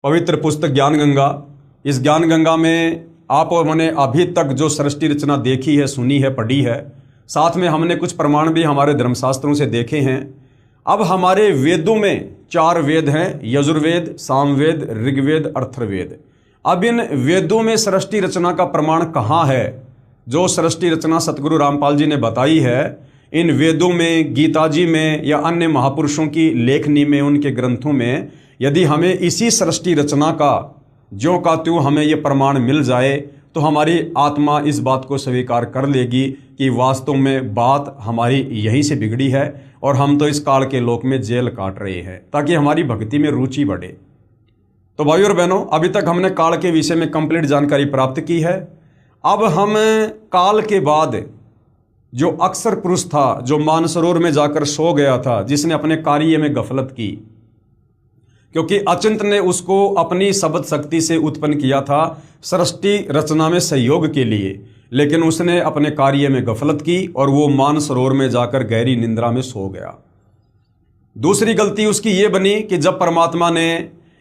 पवित्र पुस्तक ज्ञान गंगा। इस ज्ञान गंगा में आप और मैंने अभी तक जो सृष्टि रचना देखी है, सुनी है, पढ़ी है, साथ में हमने कुछ प्रमाण भी हमारे धर्मशास्त्रों से देखे हैं। अब हमारे वेदों में 4 वेद हैं, यजुर्वेद, सामवेद, ऋग्वेद, अथर्ववेद। अब इन वेदों में सृष्टि रचना का प्रमाण कहाँ है? जो सृष्टि रचना सतगुरु रामपाल जी ने बताई है, इन वेदों में, गीता जी में या अन्य महापुरुषों की लेखनी में, उनके ग्रंथों में यदि हमें इसी सृष्टि रचना का ज्यों का त्यों हमें ये प्रमाण मिल जाए तो हमारी आत्मा इस बात को स्वीकार कर लेगी कि वास्तव में बात हमारी यहीं से बिगड़ी है और हम तो इस काल के लोक में जेल काट रहे हैं, ताकि हमारी भक्ति में रुचि बढ़े। तो भाइयों और बहनों, अभी तक हमने काल के विषय में कंप्लीट जानकारी प्राप्त की है। अब हम काल के बाद जो अक्सर पुरुष था, जो मानसरोवर में जाकर सो गया था, जिसने अपने कार्य में गफलत की, क्योंकि अचिंत ने उसको अपनी शब्द शक्ति से उत्पन्न किया था सृष्टि रचना में सहयोग के लिए, लेकिन उसने अपने कार्य में गफलत की और वो मानसरोवर में जाकर गहरी निंद्रा में सो गया। दूसरी गलती उसकी ये बनी कि जब परमात्मा ने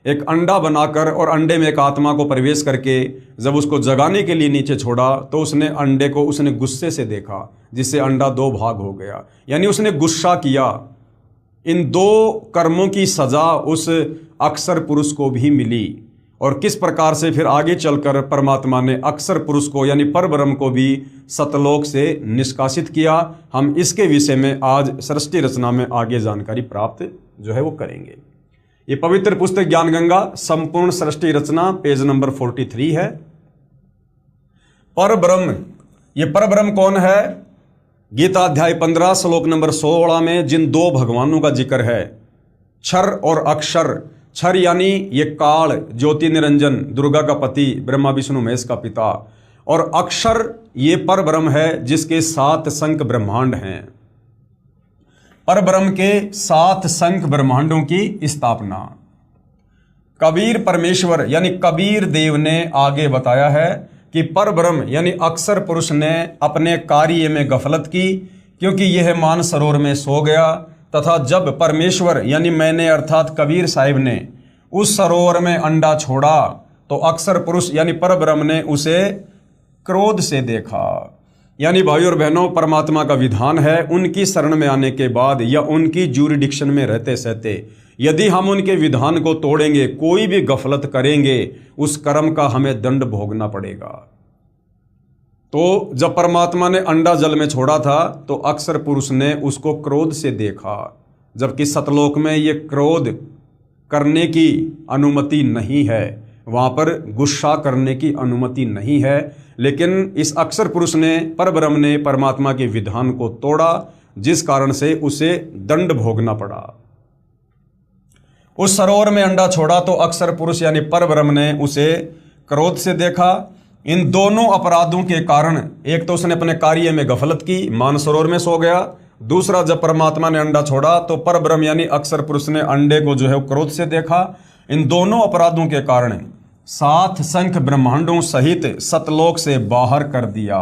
एक अंडा बनाकर और अंडे में एक आत्मा को प्रवेश करके जब उसको जगाने के लिए नीचे छोड़ा तो उसने अंडे को उसने गुस्से से देखा, जिससे अंडा 2 भाग हो गया। यानी उसने गुस्सा किया। इन 2 कर्मों की सजा उस अक्सर पुरुष को भी मिली। और किस प्रकार से फिर आगे चलकर परमात्मा ने अक्सर पुरुष को यानी परब्रह्म को भी सतलोक से निष्कासित किया, हम इसके विषय में आज सृष्टि रचना में आगे जानकारी प्राप्त जो है वो करेंगे। ये पवित्र पुस्तक ज्ञान गंगा संपूर्ण सृष्टि रचना पेज नंबर 43 है। परब्रह्म, ये परब्रह्म कौन है? गीता अध्याय 15 श्लोक नंबर 16 में जिन 2 भगवानों का जिक्र है, क्षर और अक्षर। क्षर यानी ये काल, ज्योति निरंजन, दुर्गा का पति, ब्रह्मा विष्णु महेश का पिता, और अक्षर ये परब्रह्म है जिसके 7 शंख ब्रह्मांड हैं। परब्रह्म के 7 शंख ब्रह्मांडों की स्थापना कबीर परमेश्वर यानी कबीर देव ने आगे बताया है कि परब्रह्म यानी अक्सर पुरुष ने अपने कार्य में गफलत की, क्योंकि यह मानसरोवर में सो गया, तथा जब परमेश्वर यानी मैंने अर्थात कबीर साहिब ने उस सरोवर में अंडा छोड़ा तो अक्सर पुरुष यानी परब्रह्म ने उसे क्रोध से देखा। यानी भाइयों और बहनों, परमात्मा का विधान है उनकी शरण में आने के बाद या उनकी ज्यूरिडिक्शन में रहते सहते यदि हम उनके विधान को तोड़ेंगे, कोई भी गफलत करेंगे, उस कर्म का हमें दंड भोगना पड़ेगा। तो जब परमात्मा ने अंडा जल में छोड़ा था तो अक्सर पुरुष ने उसको क्रोध से देखा, जबकि सतलोक में ये क्रोध करने की अनुमति नहीं है, वहाँ पर गुस्सा करने की अनुमति नहीं है। लेकिन इस अक्सर पुरुष ने, परब्रह्म ने परमात्मा के विधान को तोड़ा, जिस कारण से उसे दंड भोगना पड़ा। उस सरोवर में अंडा छोड़ा तो अक्सर पुरुष यानी परब्रह्म ने उसे क्रोध से देखा। इन दोनों अपराधों के कारण, एक तो उसने अपने कार्य में गफलत की, मानसरोवर में सो गया, दूसरा जब परमात्मा ने अंडा छोड़ा तो परब्रह्म यानी अक्सर पुरुष ने अंडे को जो है क्रोध से देखा। इन दोनों अपराधों के कारण 7 शंख ब्रह्मांडों सहित सतलोक से बाहर कर दिया।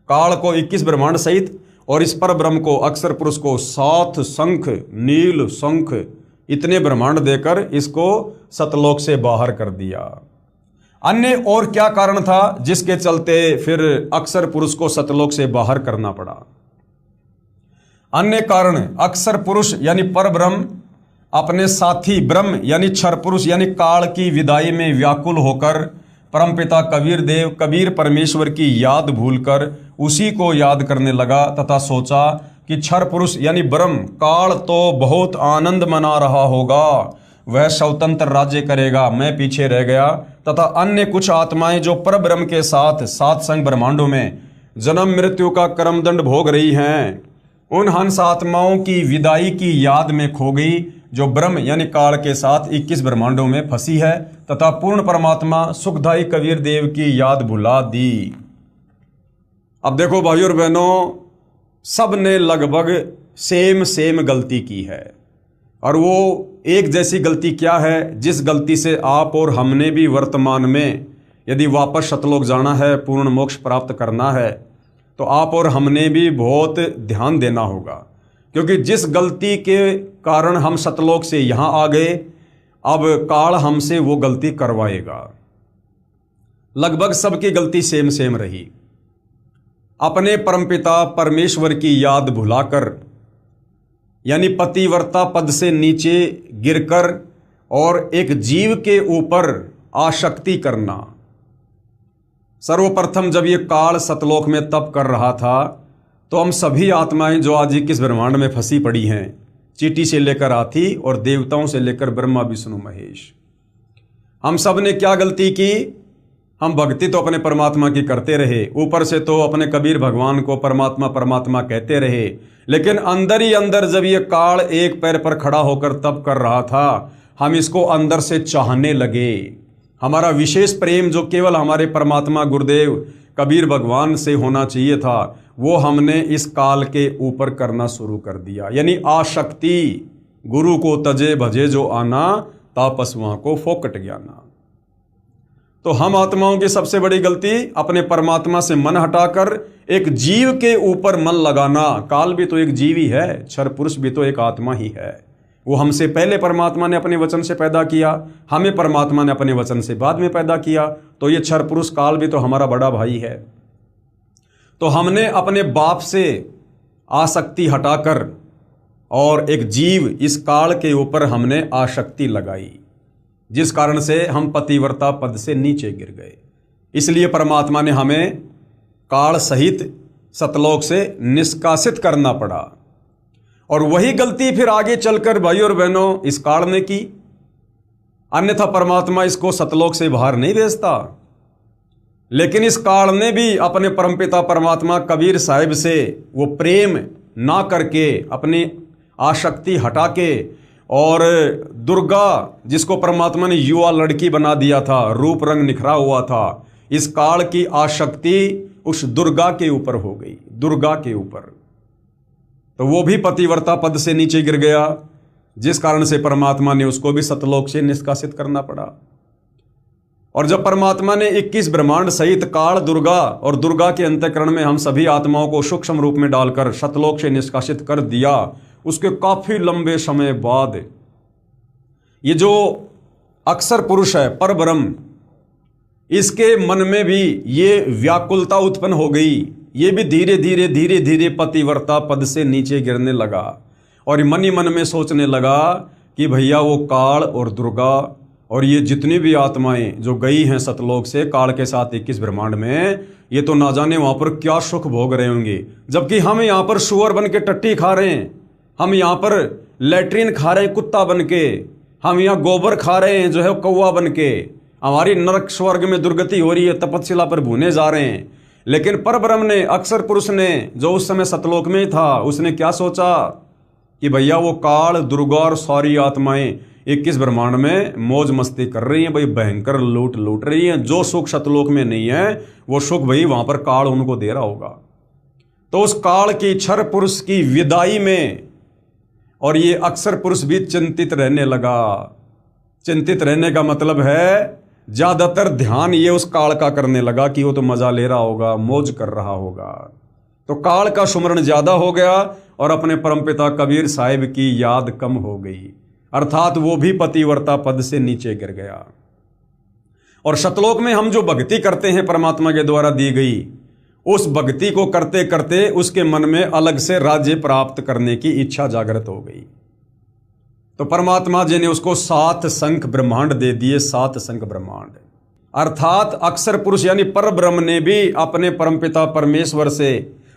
काल को 21 ब्रह्मांड सहित और इस परब्रह्म को, अक्सर पुरुष को 7 शंख, नील शंख, इतने ब्रह्मांड देकर इसको सतलोक से बाहर कर दिया। अन्य और क्या कारण था जिसके चलते फिर अक्सर पुरुष को सतलोक से बाहर करना पड़ा? अन्य कारण, अक्सर पुरुष यानी परब्रह्म अपने साथी ब्रह्म यानी क्षर पुरुष यानी काल की विदाई में व्याकुल होकर परमपिता कबीर देव, कबीर परमेश्वर की याद भूलकर उसी को याद करने लगा, तथा सोचा कि क्षर पुरुष यानी ब्रह्म काल तो बहुत आनंद मना रहा होगा, वह स्वतंत्र राज्य करेगा, मैं पीछे रह गया। तथा अन्य कुछ आत्माएं जो परब्रह्म के साथ 7 शंख ब्रह्मांडों में जन्म मृत्यु का कर्मदंड भोग रही हैं, उन हंस आत्माओं की विदाई की याद में खो गई, जो ब्रह्म यानी काल के साथ 21 ब्रह्मांडों में फंसी है, तथा पूर्ण परमात्मा सुखदाई कबीर देव की याद भुला दी। अब देखो भाइयों और बहनों, सब ने लगभग सेम गलती की है, और वो एक जैसी गलती क्या है, जिस गलती से आप और हमने भी वर्तमान में यदि वापस सतलोक जाना है, पूर्ण मोक्ष प्राप्त करना है, तो आप और हमने भी बहुत ध्यान देना होगा। क्योंकि जिस गलती के कारण हम सतलोक से यहाँ आ गए, अब काल हमसे वो गलती करवाएगा। लगभग सबकी गलती सेम सेम रही। अपने परमपिता परमेश्वर की याद भुलाकर, यानी पतिव्रता पद से नीचे गिरकर और एक जीव के ऊपर आसक्ति करना। सर्वप्रथम जब ये काल सतलोक में तप कर रहा था तो हम सभी आत्माएं जो आज 21 ब्रह्मांड में फंसी पड़ी हैं, चींटी से लेकर हाथी और देवताओं से लेकर ब्रह्मा विष्णु महेश, हम सब ने क्या गलती की? हम भक्ति तो अपने परमात्मा की करते रहे, ऊपर से तो अपने कबीर भगवान को परमात्मा परमात्मा कहते रहे, लेकिन अंदर ही अंदर जब ये काल एक पैर पर खड़ा होकर तप कर रहा था, हम इसको अंदर से चाहने लगे। हमारा विशेष प्रेम जो केवल हमारे परमात्मा गुरुदेव कबीर भगवान से होना चाहिए था, वो हमने इस काल के ऊपर करना शुरू कर दिया। यानी आसक्ति, गुरु को तजे भजे जो आना, तापसवां को फोकट ज्ञाना। तो हम आत्माओं की सबसे बड़ी गलती अपने परमात्मा से मन हटाकर एक जीव के ऊपर मन लगाना। काल भी तो एक जीव ही है, क्षर पुरुष भी तो एक आत्मा ही है। वो हमसे पहले परमात्मा ने अपने वचन से पैदा किया, हमें परमात्मा ने अपने वचन से बाद में पैदा किया। तो ये क्षर पुरुष काल भी तो हमारा बड़ा भाई है। तो हमने अपने बाप से आसक्ति हटाकर और एक जीव इस काल के ऊपर हमने आसक्ति लगाई, जिस कारण से हम पतिव्रता पद से नीचे गिर गए। इसलिए परमात्मा ने हमें काल सहित सतलोक से निष्कासित करना पड़ा। और वही गलती फिर आगे चलकर भाई और बहनों इस काल ने की। अन्यथा परमात्मा इसको सतलोक से बाहर नहीं भेजता, लेकिन इस काल ने भी अपने परमपिता परमात्मा कबीर साहिब से वो प्रेम ना करके, अपनी आसक्ति हटा के, और दुर्गा जिसको परमात्मा ने युवा लड़की बना दिया था, रूप रंग निखरा हुआ था, इस काल की आसक्ति उस दुर्गा के ऊपर हो गई, दुर्गा के ऊपर। तो वो भी पतिव्रता पद से नीचे गिर गया, जिस कारण से परमात्मा ने उसको भी सतलोक से निष्कासित करना पड़ा। और जब परमात्मा ने 21 ब्रह्मांड सहित काल, दुर्गा और दुर्गा के अंतःकरण में हम सभी आत्माओं को सूक्ष्म रूप में डालकर सतलोक से निष्कासित कर दिया, उसके काफी लंबे समय बाद ये जो अक्षर पुरुष है, परब्रह्म, इसके मन में भी ये व्याकुलता उत्पन्न हो गई। ये भी धीरे धीरे धीरे धीरे पतिव्रता पद से नीचे गिरने लगा और मन ही मन में सोचने लगा कि भैया वो काल और दुर्गा और ये जितनी भी आत्माएं जो गई हैं सतलोक से काल के साथ 21 ब्रह्मांड में, ये तो ना जाने वहां पर क्या सुख भोग रहे होंगे, जबकि हम यहाँ पर सुअर बन के टट्टी खा रहे हैं, हम यहाँ पर लैट्रिन खा रहे हैं कुत्ता बन के, हम यहाँ गोबर खा रहे हैं जो है कौवा बन के, हमारी नरक स्वर्ग में दुर्गति हो रही है, तपस्या पर भूने जा रहे हैं। लेकिन परब्रह्म ने, अक्षर पुरुष ने, जो उस समय सतलोक में था, उसने क्या सोचा कि भैया वो काल, दुर्गा और सारी आत्माएं 21 ब्रह्मांड में मौज मस्ती कर रही हैं, भाई भयंकर लूट रही हैं। जो सुख सतलोक में नहीं है वो सुख भाई वहां पर काल उनको दे रहा होगा। तो उस काल की, क्षर पुरुष की विदाई में और ये अक्षर पुरुष भी चिंतित रहने लगा। चिंतित रहने का मतलब है ज्यादातर ध्यान ये उस काल का करने लगा कि वो तो मजा ले रहा होगा, मौज कर रहा होगा। तो काल का सुमरण ज्यादा हो गया और अपने परमपिता कबीर साहिब की याद कम हो गई, अर्थात वो भी पतिव्रता पद से नीचे गिर गया। और सतलोक में हम जो भक्ति करते हैं परमात्मा के द्वारा दी गई, उस भक्ति को करते करते उसके मन में अलग से राज्य प्राप्त करने की इच्छा जागृत हो गई। तो परमात्मा जी ने उसको 7 शंख ब्रह्मांड दे दिए, 7 शंख ब्रह्मांड। अर्थात अक्षर पुरुष यानी परब्रह्म ने भी अपने परमपिता परमेश्वर से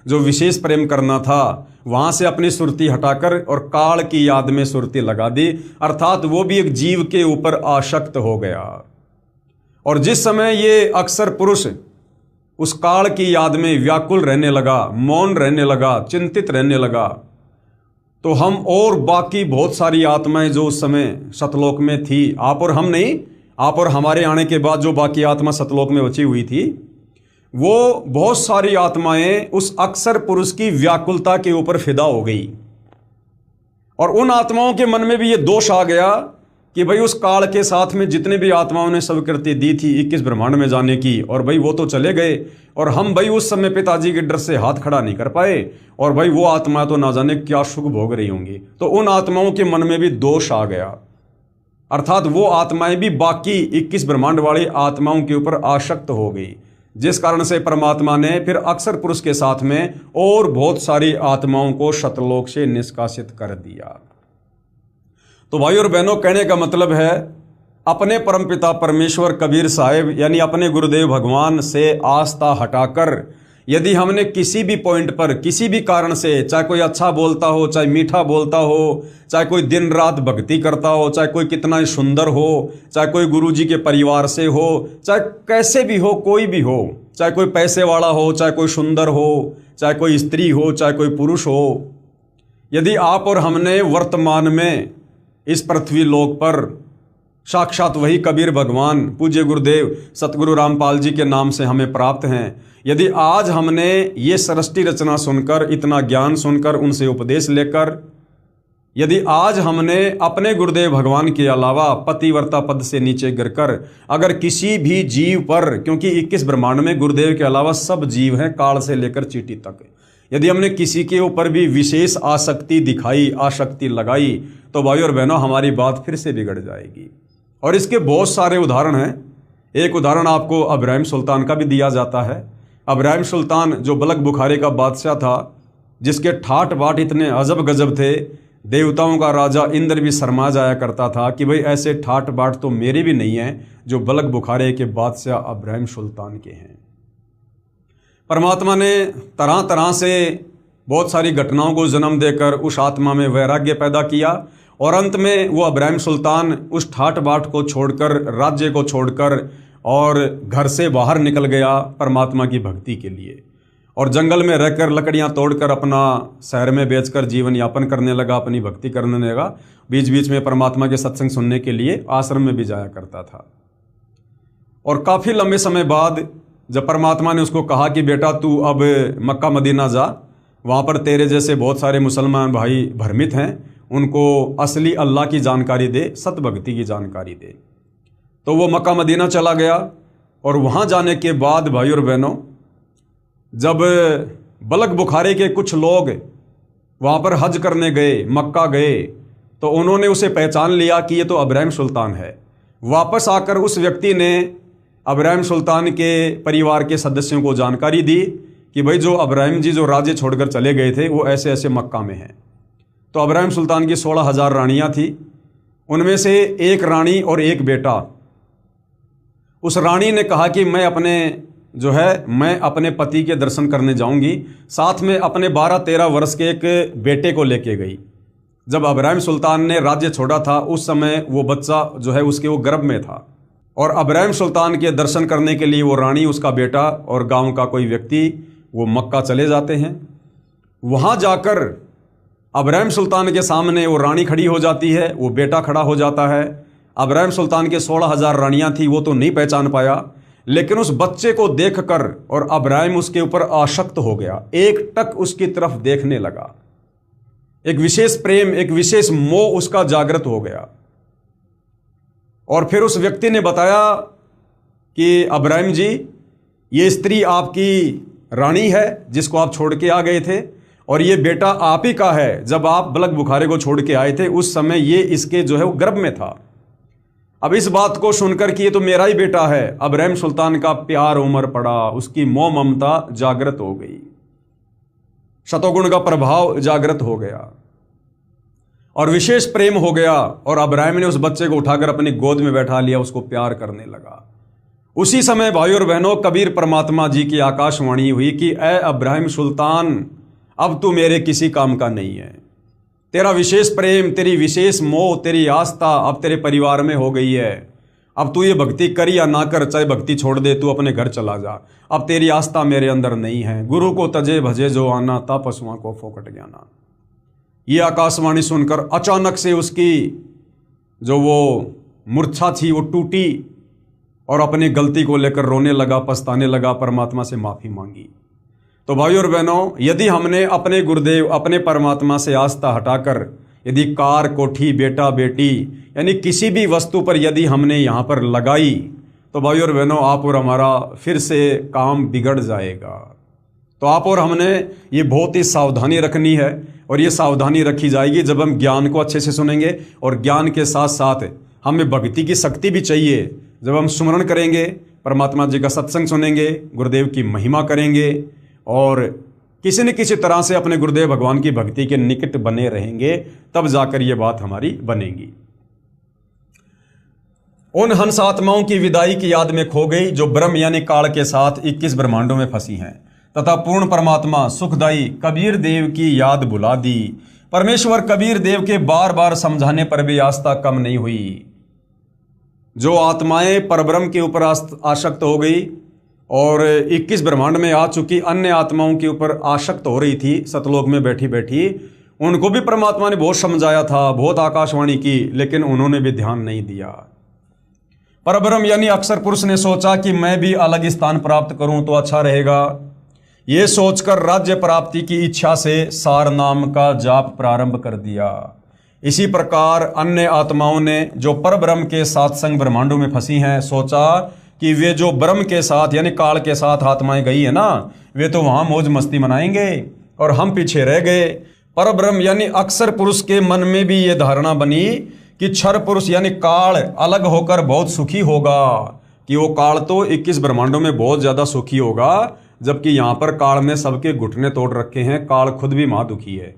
जो विशेष प्रेम करना था, वहां से अपनी सुरती हटाकर और काल की याद में सुरती लगा दी। अर्थात वो भी एक जीव के ऊपर आसक्त हो गया। और जिस समय ये अक्षर पुरुष उस काल की याद में व्याकुल रहने लगा, मौन रहने लगा, चिंतित रहने लगा, तो हम और बाकी बहुत सारी आत्माएं जो उस समय सतलोक में थी, आप और हम नहीं, आप और हमारे आने के बाद जो बाकी आत्मा सतलोक में बची हुई थी, वो बहुत सारी आत्माएं उस अक्षर पुरुष की व्याकुलता के ऊपर फिदा हो गई। और उन आत्माओं के मन में भी ये दोष आ गया कि भाई उस काल के साथ में जितने भी आत्माओं ने स्वीकृति दी थी 21 ब्रह्मांड में जाने की, और भाई वो तो चले गए और हम भाई उस समय पिताजी के डर से हाथ खड़ा नहीं कर पाए, और भाई वो आत्मा तो ना जाने क्या सुख भोग रही होंगी। तो उन आत्माओं के मन में भी दोष आ गया। अर्थात वो आत्माएं भी बाकी 21 ब्रह्मांड वाली आत्माओं के ऊपर आसक्त हो गई, जिस कारण से परमात्मा ने फिर अक्षर पुरुष के साथ में और बहुत सारी आत्माओं को शतलोक से निष्कासित कर दिया। तो भाई और बहनों, कहने का मतलब है अपने परमपिता परमेश्वर कबीर साहिब यानी अपने गुरुदेव भगवान से आस्था हटाकर यदि हमने किसी भी पॉइंट पर किसी भी कारण से, चाहे कोई अच्छा बोलता हो, चाहे मीठा बोलता हो, चाहे कोई दिन रात भक्ति करता हो, चाहे कोई कितना ही सुंदर हो, चाहे कोई गुरुजी के परिवार से हो, चाहे कैसे भी हो, कोई भी हो, चाहे कोई पैसे वाला हो, चाहे कोई सुंदर हो, चाहे कोई स्त्री हो, चाहे कोई पुरुष हो, यदि आप और हमने वर्तमान में इस पृथ्वी लोक पर साक्षात वही कबीर भगवान पूज्य गुरुदेव सतगुरु रामपाल जी के नाम से हमें प्राप्त हैं, यदि आज हमने ये सृष्टि रचना सुनकर, इतना ज्ञान सुनकर, उनसे उपदेश लेकर, यदि आज हमने अपने गुरुदेव भगवान के अलावा पतिव्रता पद से नीचे गिरकर अगर किसी भी जीव पर, क्योंकि 21 ब्रह्मांड में गुरुदेव के अलावा सब जीव हैं काल से लेकर चींटी तक, यदि हमने किसी के ऊपर भी विशेष आसक्ति दिखाई, आसक्ति लगाई, तो भाई और बहनों हमारी बात फिर से बिगड़ जाएगी। और इसके बहुत सारे उदाहरण हैं। एक उदाहरण आपको अब्राहिम सुल्तान का भी दिया जाता है। अब्राहिम सुल्तान जो बलक बुखारे का बादशाह था, जिसके ठाट बाट इतने अजब गजब थे, देवताओं का राजा इंद्र भी शर्मा जाया करता था कि भाई ऐसे ठाट बाट तो मेरे भी नहीं हैं जो बलक बुखारे के बादशाह अब्राहिम सुल्तान के हैं। परमात्मा ने तरह तरह से बहुत सारी घटनाओं को जन्म देकर उस आत्मा में वैराग्य पैदा किया और अंत में वो अब्राहिम सुल्तान उस ठाट बाट को छोड़कर, राज्य को छोड़कर और घर से बाहर निकल गया परमात्मा की भक्ति के लिए, और जंगल में रहकर लकड़ियां तोड़कर अपना शहर में बेचकर जीवन यापन करने लगा, अपनी भक्ति करने लगा। बीच बीच में परमात्मा के सत्संग सुनने के लिए आश्रम में भी जाया करता था। और काफ़ी लंबे समय बाद जब परमात्मा ने उसको कहा कि बेटा तू अब मक्का मदीना जा, वहाँ पर तेरे जैसे बहुत सारे मुसलमान भाई भ्रमित हैं, उनको असली अल्लाह की जानकारी दे, सतभक्ति की जानकारी दे। तो वो मक्का मदीना चला गया और वहाँ जाने के बाद भाई और बहनों, जब बलक बुखारे के कुछ लोग वहाँ पर हज करने गए, मक्का गए, तो उन्होंने उसे पहचान लिया कि ये तो अब्राहिम सुल्तान है। वापस आकर उस व्यक्ति ने अब्राहिम सुल्तान के परिवार के सदस्यों को जानकारी दी कि भाई जो अब्राहिम जी जो राज्य छोड़कर चले गए थे वो ऐसे ऐसे मक्का में हैं। तो अब्राहिम सुल्तान की 16,000 रानियाँ थी, उनमें से एक रानी और एक बेटा। उस रानी ने कहा कि मैं अपने पति के दर्शन करने जाऊंगी, साथ में अपने 12-13 वर्ष के एक बेटे को लेके गई। जब अब्राहिम सुल्तान ने राज्य छोड़ा था उस समय वो बच्चा उसके वो गर्भ में था, और अब्राहिम सुल्तान के दर्शन करने के लिए वो रानी, उसका बेटा और गांव का कोई व्यक्ति वो मक्का चले जाते हैं। वहाँ जाकर अब्राहिम सुल्तान के सामने वो रानी खड़ी हो जाती है, वो बेटा खड़ा हो जाता है। अब्राहिम सुल्तान के 16,000 रानियाँ थी, वो तो नहीं पहचान पाया, लेकिन उस बच्चे को देखकर और अब्राहिम उसके ऊपर आसक्त हो गया, एक टक उसकी तरफ देखने लगा। एक विशेष प्रेम, एक विशेष मोह उसका जागृत हो गया। और फिर उस व्यक्ति ने बताया कि अब्राहिम जी, ये स्त्री आपकी रानी है जिसको आप छोड़ के आ गए थे, और ये बेटा आप ही का है। जब आप बलक बुखारे को छोड़ के आए थे उस समय ये इसके वो गर्भ में था। अब इस बात को सुनकर कि ये तो मेरा ही बेटा है, अब्राहिम सुल्तान का प्यार उमड़ पड़ा, उसकी मोह ममता जागृत हो गई, शतोगुण का प्रभाव जागृत हो गया और विशेष प्रेम हो गया। और अब्राहिम ने उस बच्चे को उठाकर अपनी गोद में बैठा लिया, उसको प्यार करने लगा। उसी समय भाई और बहनों, कबीर परमात्मा जी की आकाशवाणी हुई कि ए अब्राहिम सुल्तान, अब तू मेरे किसी काम का नहीं है। तेरा विशेष प्रेम, तेरी विशेष मोह, तेरी आस्था अब तेरे परिवार में हो गई है। अब तू ये भक्ति कर या ना कर, चाहे भक्ति छोड़ दे, तू अपने घर चला जा। अब तेरी आस्था मेरे अंदर नहीं है। गुरु को तजे भजे जो आना, ता पशुओं को फोकट ज्ञाना। ये आकाशवाणी सुनकर अचानक से उसकी वो मूर्छा थी वो टूटी और अपनी गलती को लेकर रोने लगा, पछताने लगा, परमात्मा से माफ़ी मांगी। तो भाई और बहनों, यदि हमने अपने गुरुदेव, अपने परमात्मा से आस्था हटाकर यदि कार, कोठी, बेटा, बेटी यानी किसी भी वस्तु पर यदि हमने यहाँ पर लगाई, तो भाई और बहनों, आप और हमारा फिर से काम बिगड़ जाएगा। तो आप और हमने ये बहुत ही सावधानी रखनी है, और ये सावधानी रखी जाएगी जब हम ज्ञान को अच्छे से सुनेंगे और ज्ञान के साथ साथ हमें भक्ति की शक्ति भी चाहिए। जब हम सुमरण करेंगे, परमात्मा जी का सत्संग सुनेंगे, गुरुदेव की महिमा करेंगे और किसी न किसी तरह से अपने गुरुदेव भगवान की भक्ति के निकट बने रहेंगे, तब जाकर ये बात हमारी बनेगी। उन हंस आत्माओं की विदाई की याद में खो गई जो ब्रह्म यानी काल के साथ 21 ब्रह्मांडों में फंसी हैं, तथा पूर्ण परमात्मा सुखदाई कबीर देव की याद बुला दी। परमेश्वर कबीर देव के बार बार समझाने पर भी आस्था कम नहीं हुई। जो आत्माएं परब्रह्म के ऊपर आसक्त हो गई और 21 ब्रह्मांड में आ चुकी अन्य आत्माओं के ऊपर आसक्त हो रही थी सतलोक में बैठी बैठी, उनको भी परमात्मा ने बहुत समझाया था, बहुत आकाशवाणी की, लेकिन उन्होंने भी ध्यान नहीं दिया। परब्रह्म यानी अक्षर पुरुष ने सोचा कि मैं भी अलग स्थान प्राप्त करूं तो अच्छा रहेगा। ये सोचकर राज्य प्राप्ति की इच्छा से सार नाम का जाप प्रारंभ कर दिया। इसी प्रकार अन्य आत्माओं ने जो परब्रह्म के साथ संग ब्रह्मांडों में फंसी हैं, सोचा कि वे जो ब्रह्म के साथ यानी काल के साथ आत्माएं गई है ना, वे तो वहां मौज मस्ती मनाएंगे और हम पीछे रह गए। परब्रह्म यानी अक्षर पुरुष के मन में भी ये धारणा बनी कि क्षर पुरुष यानी काल अलग होकर बहुत सुखी होगा, कि वो काल तो 21 ब्रह्मांडों में बहुत ज्यादा सुखी होगा, जबकि यहां पर काल ने सबके घुटने तोड़ रखे हैं, काल खुद भी महादुखी है।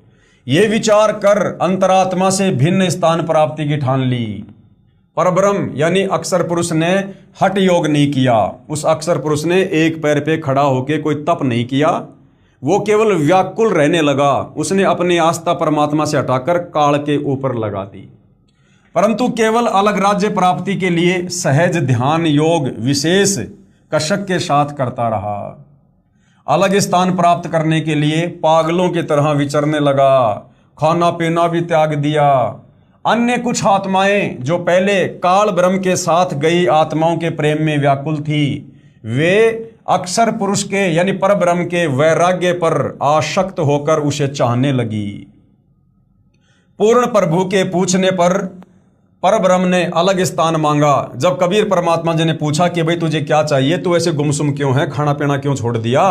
ये विचार कर अंतरात्मा से भिन्न स्थान प्राप्ति की ठान ली। परब्रह्म यानी अक्षर पुरुष ने हठ योग नहीं किया। उस अक्षर पुरुष ने एक पैर पे खड़ा होकर कोई तप नहीं किया, वो केवल व्याकुल रहने लगा। उसने अपनी आस्था परमात्मा से हटाकर काल के ऊपर लगा दी, परंतु केवल अलग राज्य प्राप्ति के लिए सहज ध्यान योग विशेष कषक के साथ करता रहा। अलग स्थान प्राप्त करने के लिए पागलों की तरह विचरने लगा, खाना पीना भी त्याग दिया। अन्य कुछ आत्माएं जो पहले काल ब्रह्म के साथ गई आत्माओं के प्रेम में व्याकुल थी, वे अक्षर पुरुष के यानी परब्रह्म के वैराग्य पर आसक्त होकर उसे चाहने लगी। पूर्ण प्रभु के पूछने पर परब्रह्म ने अलग स्थान मांगा। जब कबीर परमात्मा जी ने पूछा कि भाई तुझे क्या चाहिए, तू ऐसे गुमसुम क्यों है, खाना पीना क्यों छोड़ दिया,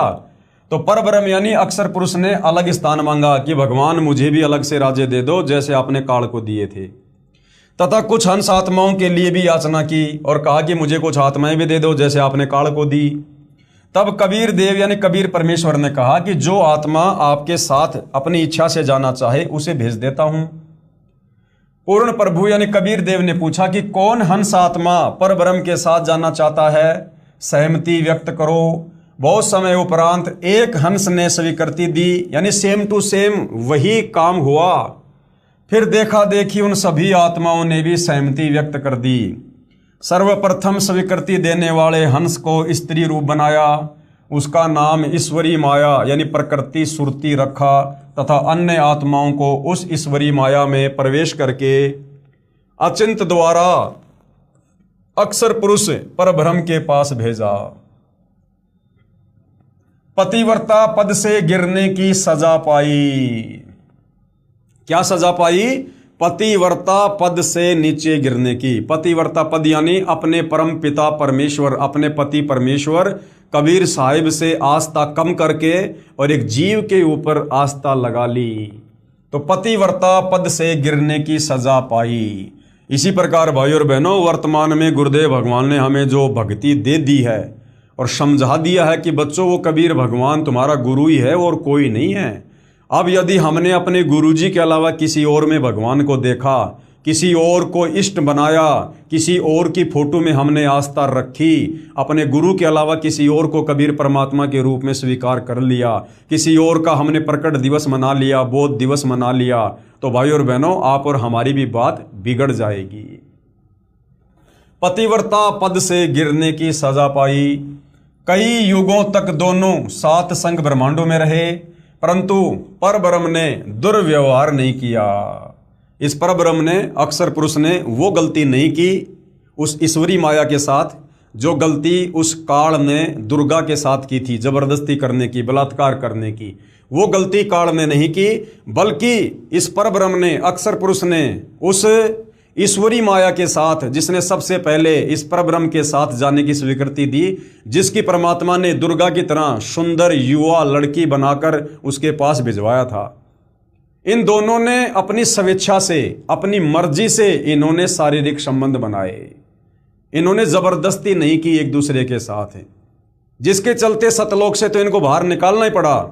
तो परब्रह्म यानी अक्षर पुरुष ने अलग स्थान मांगा कि भगवान मुझे भी अलग से राज्य दे दो जैसे आपने काल को दिए थे। तथा कुछ हंस आत्माओं के लिए भी याचना की और कहा कि मुझे कुछ आत्माएं भी दे दो जैसे आपने काल को दी। तब कबीर देव यानी कबीर परमेश्वर ने कहा कि जो आत्मा आपके साथ अपनी इच्छा से जाना चाहे उसे भेज देता हूं। पूर्ण प्रभु यानी कबीर देव ने पूछा कि कौन हंस आत्मा परब्रह्म के साथ जाना चाहता है, सहमति व्यक्त करो। बहुत समय उपरांत एक हंस ने स्वीकृति दी, यानी सेम टू सेम वही काम हुआ। फिर देखा देखी उन सभी आत्माओं ने भी सहमति व्यक्त कर दी। सर्वप्रथम स्वीकृति देने वाले हंस को स्त्री रूप बनाया, उसका नाम ईश्वरी माया यानी प्रकृति सुरती रखा तथा अन्य आत्माओं को उस ईश्वरी माया में प्रवेश करके अचिंत द्वारा अक्षर पुरुष परब्रह्म के पास भेजा। पतिव्रता पद से गिरने की सजा पाई। क्या सजा पाई? पतिव्रता पद से नीचे गिरने की। पतिव्रता पद यानी अपने परम पिता परमेश्वर, अपने पति परमेश्वर कबीर साहिब से आस्था कम करके और एक जीव के ऊपर आस्था लगा ली, तो पतिव्रता पद से गिरने की सजा पाई। इसी प्रकार भाई और बहनों, वर्तमान में गुरुदेव भगवान ने हमें जो भक्ति दे दी है और समझा दिया है कि बच्चों वो कबीर भगवान तुम्हारा गुरु ही है और कोई नहीं है। अब यदि हमने अपने गुरुजी के अलावा किसी और में भगवान को देखा, किसी और को इष्ट बनाया, किसी और की फोटो में हमने आस्था रखी, अपने गुरु के अलावा किसी और को कबीर परमात्मा के रूप में स्वीकार कर लिया, किसी और का हमने प्रकट दिवस मना लिया, बोध दिवस मना लिया, तो भाई और बहनों आप और हमारी भी बात बिगड़ जाएगी। पतिव्रता पद से गिरने की सजा पाई। कई युगों तक दोनों सात संग ब्रह्मांडों में रहे, परंतु परब्रह्म ने दुर्व्यवहार नहीं किया। इस परब्रह्म ने, अक्षर पुरुष ने वो गलती नहीं की उस ईश्वरी माया के साथ जो गलती उस काल ने दुर्गा के साथ की थी, जबरदस्ती करने की, बलात्कार करने की। वो गलती काल ने नहीं की, बल्कि इस परब्रह्म ने, अक्षर पुरुष ने उस ईश्वरी माया के साथ, जिसने सबसे पहले इस परब्रह्म के साथ जाने की स्वीकृति दी, जिसकी परमात्मा ने दुर्गा की तरह सुंदर युवा लड़की बनाकर उसके पास भिजवाया था, इन दोनों ने अपनी स्वेच्छा से, अपनी मर्जी से इन्होंने शारीरिक संबंध बनाए। इन्होंने जबरदस्ती नहीं की एक दूसरे के साथ, जिसके चलते सतलोक से तो इनको बाहर निकालना ही पड़ा।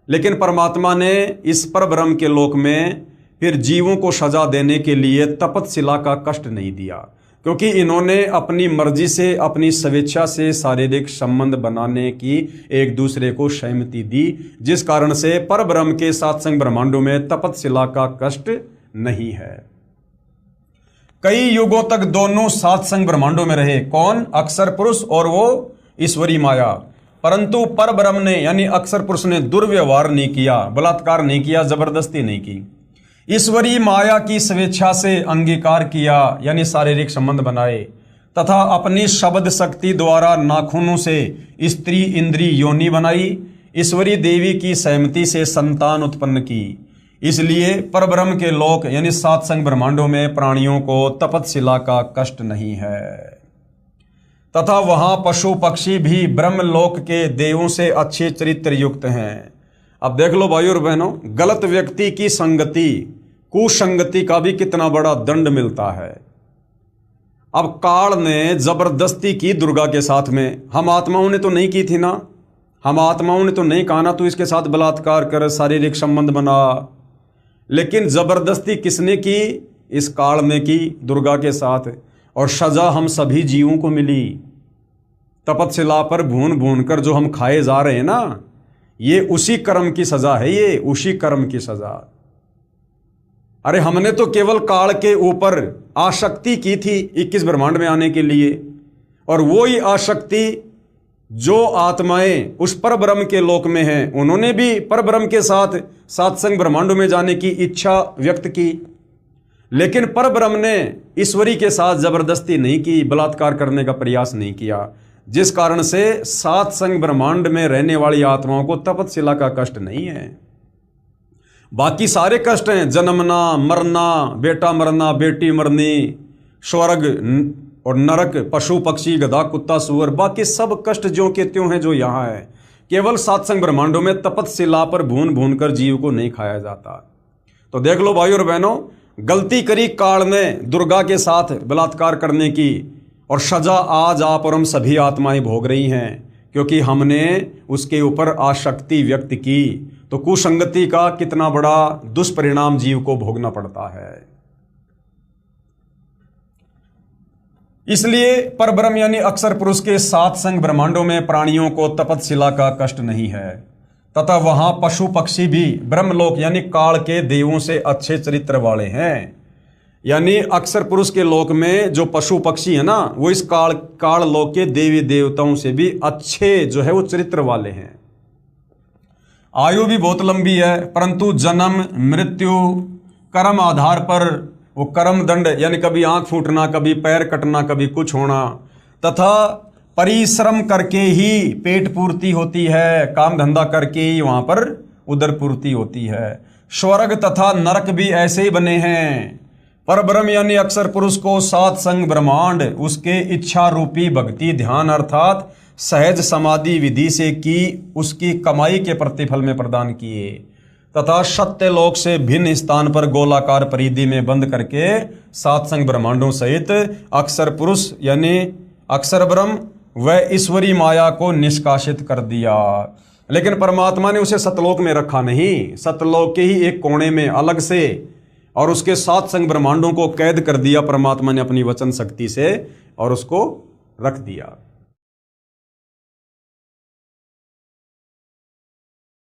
लेकिन परमात्मा ने इस परब्रह्म के लोक में फिर जीवों को सजा देने के लिए तपतशिला का कष्ट नहीं दिया, क्योंकि इन्होंने अपनी मर्जी से, अपनी स्वेच्छा से शारीरिक संबंध बनाने की एक दूसरे को सहमति दी, जिस कारण से परब्रह्म के सातसंग ब्रह्मांडों में तपतशिला का कष्ट नहीं है। कई युगों तक दोनों सातसंग ब्रह्मांडों में रहे। कौन? अक्षर पुरुष और वो ईश्वरी माया। परंतु परब्रह्म ने यानी अक्षर पुरुष ने दुर्व्यवहार नहीं किया, बलात्कार नहीं किया, जबरदस्ती नहीं की। ईश्वरी माया की स्वेच्छा से अंगीकार किया, यानी शारीरिक संबंध बनाए, तथा अपनी शब्द शक्ति द्वारा नाखूनों से स्त्री इंद्री योनि बनाई। ईश्वरी देवी की सहमति से संतान उत्पन्न की। इसलिए परब्रह्म के लोक यानी सातसंग ब्रह्मांडों में प्राणियों को तपतशिला का कष्ट नहीं है, तथा वहां पशु पक्षी भी ब्रह्मलोक के देवों से अच्छे चरित्र युक्त हैं। अब देख लो भाइयों और बहनों, गलत व्यक्ति की संगति, कुसंगति का भी कितना बड़ा दंड मिलता है। अब काल ने जबरदस्ती की दुर्गा के साथ में, हम आत्माओं ने तो नहीं की थी ना, हम आत्माओं ने तो नहीं कहा ना तू इसके साथ बलात्कार कर, शारीरिक संबंध बना। लेकिन जबरदस्ती किसने की? इस काल ने की दुर्गा के साथ, और सजा हम सभी जीवों को मिली। तपतशिला पर भून भून कर जो हम खाए जा रहे हैं ना, ये उसी कर्म की सजा है, ये उसी कर्म की सजा। अरे हमने तो केवल काल के ऊपर आसक्ति की थी 21 ब्रह्मांड में आने के लिए, और वो ही आसक्ति जो आत्माएं उस परब्रह्म के लोक में हैं, उन्होंने भी परब्रह्म के साथ सातसंग ब्रह्मांडों में जाने की इच्छा व्यक्त की। लेकिन परब्रह्म ने ईश्वरी के साथ जबरदस्ती नहीं की, बलात्कार करने का प्रयास नहीं किया, जिस कारण से सातसंग ब्रह्मांड में रहने वाली आत्माओं को तपतशिला का कष्ट नहीं है। बाकी सारे कष्ट हैं, जन्मना, मरना, बेटा मरना, बेटी मरनी, स्वर्ग और नरक, पशु पक्षी, गधा कुत्ता सूअर, बाकी सब कष्ट जो के त्यों हैं जो यहाँ है। केवल सातसंग ब्रह्मांडों में तपतशिला पर भून भून कर जीव को नहीं खाया जाता। तो देख लो भाइयों और बहनों, गलती करी काल ने दुर्गा के साथ बलात्कार करने की, और सजा आज आप और हम सभी आत्माएं भोग रही हैं, क्योंकि हमने उसके ऊपर आसक्ति व्यक्त की। तो कुसंगति का कितना बड़ा दुष्परिणाम जीव को भोगना पड़ता है। इसलिए परब्रह्म यानी अक्षर पुरुष के सातसंग ब्रह्मांडों में प्राणियों को तपतशिला का कष्ट नहीं है, तथा वहां पशु पक्षी भी ब्रह्मलोक यानी काल के देवों से अच्छे चरित्र वाले हैं। यानी अक्षर पुरुष के लोक में जो पशु पक्षी है ना, वो इस काल लोक के देवी देवताओं से भी अच्छे जो है वो चरित्र वाले हैं। आयु भी बहुत लंबी है, परंतु जन्म मृत्यु कर्म आधार पर वो कर्म दंड यानी कभी आंख फूटना, कभी पैर कटना, कभी कुछ होना, तथा परिश्रम करके ही पेट पूर्ति होती है, काम धंधा करके ही वहां पर उदर पूर्ति होती है। स्वर्ग तथा नरक भी ऐसे ही बने हैं। परब्रह्म यानी अक्षर पुरुष को सातसंग ब्रह्मांड उसके इच्छा रूपी भक्ति ध्यान अर्थात सहज समाधि विधि से की उसकी कमाई के प्रतिफल में प्रदान किए, तथा सत्य लोक से भिन्न स्थान पर गोलाकार परिधि में बंद करके सातसंग ब्रह्मांडों सहित अक्षर पुरुष यानी अक्षर ब्रह्म व ईश्वरी माया को निष्कासित कर दिया। लेकिन परमात्मा ने उसे सतलोक में रखा नहीं, सतलोक के ही एक कोने में अलग से, और उसके सातसंग ब्रह्मांडों को कैद कर दिया परमात्मा ने अपनी वचन शक्ति से, और उसको रख दिया।